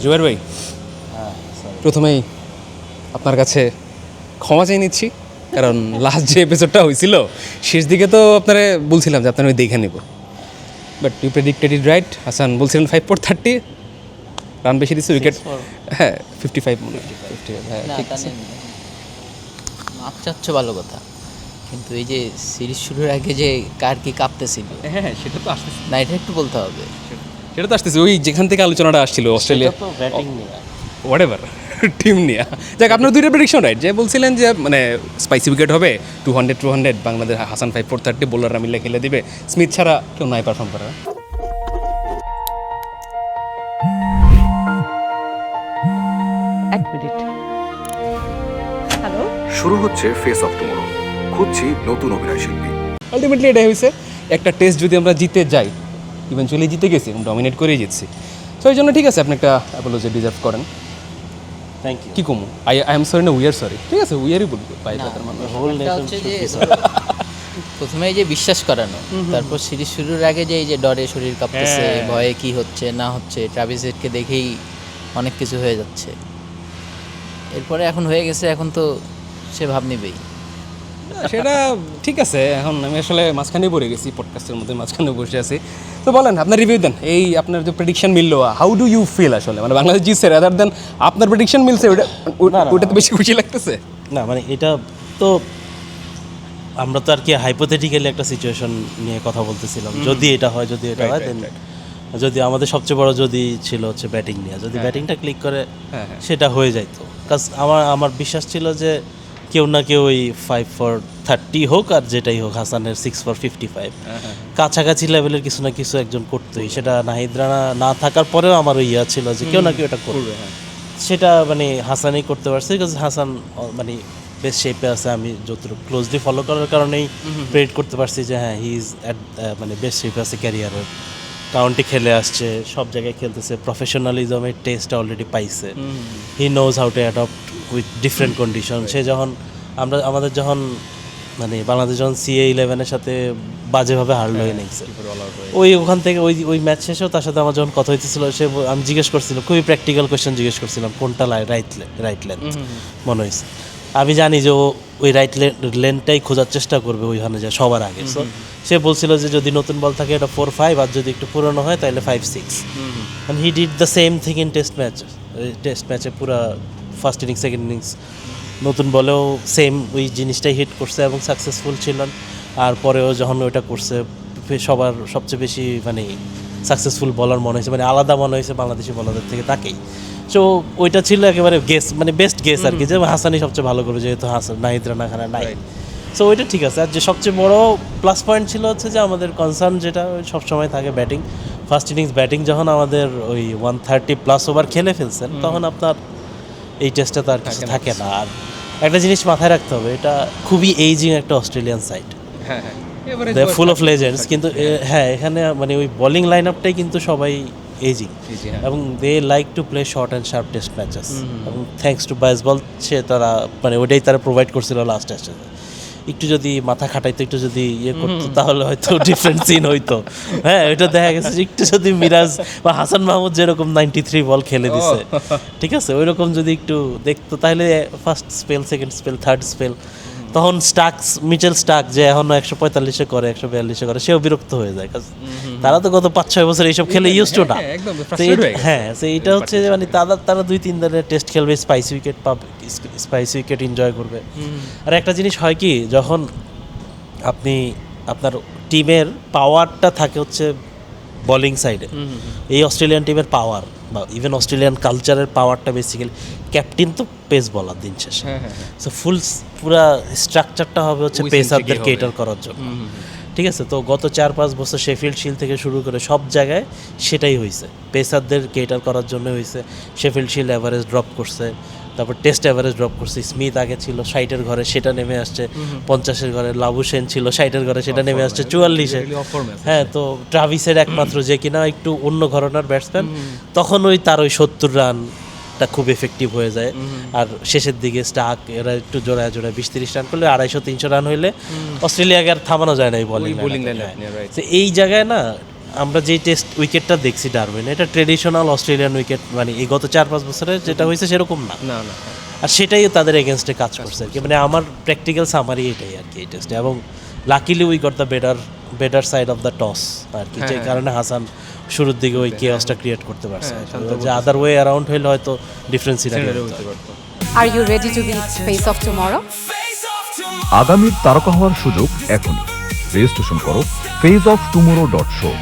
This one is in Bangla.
জুয়ের ভাই, প্রথমেই আপনার কাছে ক্ষমা চেয়ে নিচ্ছি, কারণ লাস্ট যে এপিসোডটা হয়েছিল শেষ দিকে তো আপনারা বলছিলাম যে আপনার আমি দেখে নেব, but you predicted it right. Hasan বলছিলেন 5/30, রান বেশি দিচ্ছে, উইকেট হ্যাঁ 55 মনে হয় 55, হ্যাঁ ঠিক আছে। মাপ চাচ্ছ ভালো কথা, কিন্তু এই যে সিরিজ শুরুর আগে যে কার কি কাঁপতেছিল, হ্যাঁ সেটা তো আসতেছে, না এটা একটু বলতে হবে। সেটা তো আসতেছে, ওই যেখান থেকে আলোচনাটা আসছিল অস্ট্রেলিয়া ব্যাটিং নিয়ে হোয়াট এভার টিম নিয়ে। যাক, আপনার দুইটা প্রেডিকশন রাইট, যে বলছিলেন যে মানে স্পাইসি উইকেট হবে 200 বাংলাদেশ, হাসান 5/30, বোলাররা মিলে খেলে দিবে, স্মিথ ছাড়া কেউ নাই পারফর্ম করা। এক মিনিট। হ্যালো, শুরু হচ্ছে ফেস অফ টুমরো, খুঁজছি নতুন অভিনয় শিল্পী। আলটিমেটলি এটাই হয়েছে, একটা টেস্ট যদি আমরা জিতে যাই, ইভেনচুয়ালি জিতে গেছি, ডমিনেট করেই জিতছি, তো এই জন্য ঠিক আছে, আপনি একটা অ্যাপোলজি ডিজার্ভ করেন। Thank you. কি কমু, আই এম সরি না, উই আর সরি, ঠিক আছে, উই আরই বলবো পাই পাতার মানুষ। হোল এটা হচ্ছে যে প্রথমে এই যে বিশ্বাস করানো, তারপর সিরিজ শুরুর আগে যে এই যে ডরে শরীর কাঁপতেছে, হ্যাঁ। ভয়ে কি হচ্ছে না হচ্ছে, ট্রাভিস হেডকে দেখেই অনেক কিছু হয়ে যাচ্ছে। এরপরে এখন হয়ে গেছে, এখন তো সে ভাব নিবেই। সেটা ঠিক আছে, এখন আমি আসলে মাঝখানে পড়ে গেছি, পডকাস্টের মধ্যে মাঝখানে বসে আছি। তো বলেন, আপনার রিভিউ দেন, এই আপনার যে প্রেডিকশন মিললো, হাউ ডু ইউ ফিল আসলে, মানে বাংলাদেশ জিতছে রাদার দেন আপনার প্রেডিকশন মিলছে, ওইটাতে বেশি খুশি লাগতেছে? না মানে এটা তো আমরা তো আর কি হাইপোথেটিক্যালি একটা সিচুয়েশন নিয়ে কথা বলতেছিলাম, যদি এটা হয় Right, দেন right. যদি আমাদের সবচেয়ে বড় যদি ছিল হচ্ছে ব্যাটিং নিয়ে, যদি ব্যাটিংটা ক্লিক করে হ্যাঁ। সেটা হয়ে যাইতো। কাজ আমার বিশ্বাস ছিল যে কেউ না কেউ ওই 5/30 হোক আর যেটাই হোক, হাসানের 6/55 কাছাকাছি লেভেলের কিছু না কিছু একজন করতোই। সেটা নাহিদ রানা না থাকার পরেও আমার ওই ইয়া ছিল যে কেউ না কেউ এটা করবে। সেটা মানে হাসানই করতে পারছে, বিকজ হাসান মানে বেশ শেপে আছে। আমি যতটুকু ক্লোজলি ফলো করার কারণেই প্রেডিক্ট করতে পারছি যে হ্যাঁ হি ইজ মানে বেশ শেপে আছে ক্যারিয়ারের। কাউন্টি খেলে আসছে, সব জায়গায় খেলতেছে, প্রফেশনালিজমের টেস্টটা অলরেডি পাইছে। He knows how to adapt with different condition. সে যখন আমাদের যখন মানে বাংলাদেশ যখন CA-11-এর সাথে বাজেভাবে হারলো ইনিংসে, ওখান থেকে ওই ম্যাচ শেষেও তার সাথে আমার যখন কথা হইতেছিল, আমি জিজ্ঞেস করছিলাম, খুবই প্র্যাকটিক্যাল কোয়েশ্চেন জিজ্ঞেস করছিলাম, কোনটা রাইট লেন্থ মনে হয়েছে। আমি জানি যে ও ওই রাইট লেনটাই খোঁজার চেষ্টা করবে ওইখানে যায় সবার আগে। সো সে বলছিল যে যদি নতুন বল থাকে এটা 4-5, আর যদি একটু পুরনো হয় তাহলে 5-6। And he did the same thing in test ম্যাচে পুরা ফার্স্ট ইনিংস সেকেন্ড ইনিংস নতুন বলেও সেম ওই জিনিসটাই হিট করছে এবং সাকসেসফুল ছিলেন। আর পরেও যখন ওইটা করছে, সবার সবচেয়ে বেশি মানে সাকসেসফুল বলার মনে হয়েছে, মানে আলাদা মনে হয়েছে বাংলাদেশি বলারদের থেকে তাকেই। সো ওইটা ছিল একেবারে গেস, মানে বেস্ট গেস আর কি, যে হাসানই সবচেয়ে ভালো করবে, যেহেতু হাসান নাহিদ রানা খানা নাই। সো ওইটা ঠিক আছে। আর যে সবচেয়ে বড় প্লাস পয়েন্ট ছিল হচ্ছে যে আমাদের কনসার্ন যেটা সবসময় থাকে ব্যাটিং। ফার্স্ট ইনিংস ব্যাটিং যখন আমাদের ওই 130+ ওভার খেলে ফেলছেন, তখন আপনার এই টেস্টটা তো আর কিছু থাকে না। আর একটা জিনিস মাথায় রাখতে হবে, এটা খুবই এইজিং একটা Australian side, full of legends, কিন্তু হ্যাঁ এখানে মানে ওই বোলিং লাইন আপটাই কিন্তু সবাই এইজিং, এবং they like to play short and sharp test matches. এবং থ্যাঙ্কস টু বেসবল তারা মানে ওইটাই তারা প্রোভাইড করছিল লাস্ট টেস্টে। একটু যদি মাথা খাটাইতো, একটু যদি ইয়ে করতো, তাহলে হয়তো ডিফারেন্ট সিন হইতো। হ্যাঁ, ওইটা দেখা গেছে যে একটু যদি মিরাজ বা হাসান মাহমুদ যেরকম 93 বল খেলে দিছে, ঠিক আছে, ওই রকম যদি একটু দেখতো, তাহলে first spell, second spell, third spell, তখন মিচেল স্টার্ক যে এখনো 145-এ করে, 142-এ করে, সেও বিরক্ত হয়ে যায়। তারা তো গত 5-6 বছর এইসব খেলে ইউজ টু না। হ্যাঁ, এইটা হচ্ছে যে মানে তারা 2-3 দিনের টেস্ট খেলবে, স্পাইসি উইকেট পাবে, স্পাইসি উইকেট এনজয় করবে। আর একটা জিনিস হয় কি, যখন আপনি আপনার টিমের পাওয়ারটা থাকে হচ্ছে বোলিং সাইডে, এই অস্ট্রেলিয়ান টিমের পাওয়ার বা ইভেন অস্ট্রেলিয়ান কালচারের পাওয়ারটা বেসিক্যালি ক্যাপ্টেন তো পেস বলার দিন শেষে। সো পুরা স্ট্রাকচারটা হবে হচ্ছে পেসারদের কেটার করার জন্য, ঠিক আছে। তো গত 4-5 বছর শেফিল্ড শিল্ড থেকে শুরু করে সব জায়গায় সেটাই হয়েছে, পেসারদের কেটার করার জন্য হয়েছে। শেফিল্ড শিল্ড অ্যাভারেজ ড্রপ করছে, তারপর টেস্ট অ্যাভারেজ ড্রপ করছে। স্মিথ আগে ছিল 60-এর ঘরে, সেটা নেমে আসছে 50-এর ঘরে। লাবুশেন ছিল 60-এর ঘরে, সেটা নেমে আসছে 44-এ। হ্যাঁ, তো ট্রাভিসের একমাত্র যে কিনা একটু অন্য ঘরানার ব্যাটসম্যান, তখন তার ওই 70 রানটা খুব এফেক্টিভ হয়ে যায়। আর শেষের দিকে স্টার্ক এরা একটু জোড়ায় 20-30 রান করলে, 250-300 রান হইলে অস্ট্রেলিয়াকে আর থামানো যায় না এই বোলিং লাইনে। এই জায়গায় না আমরা যেই টেস্ট উইকেটটা দেখছি ডারউইন, এটা ট্রেডিশনাল অস্ট্রেলিয়ান উইকেট, মানে এই গত 4-5 বছরে যেটা হয়েছে সেরকম না। না না আর সেটাই তাদের এগেনস্টে কাজ করছে আর কি, মানে আমার প্র্যাকটিক্যাল সামারি এটাই আর কি এই টেস্টে। এবং luckily we got the better side of the toss আর কি, যে কারণে হাসান শুরুর দিকে ওই কেওসটা ক্রিয়েট করতে পারছে। যে আদার ওয়ে অ্যারাউন্ড হইলে হয়তো difference Are you ready to be face of tomorrow? আগামীর তারকা হওয়ার সুযোগ এখনই। রেজিস্ট্রেশন করো faceoftomorrow.show।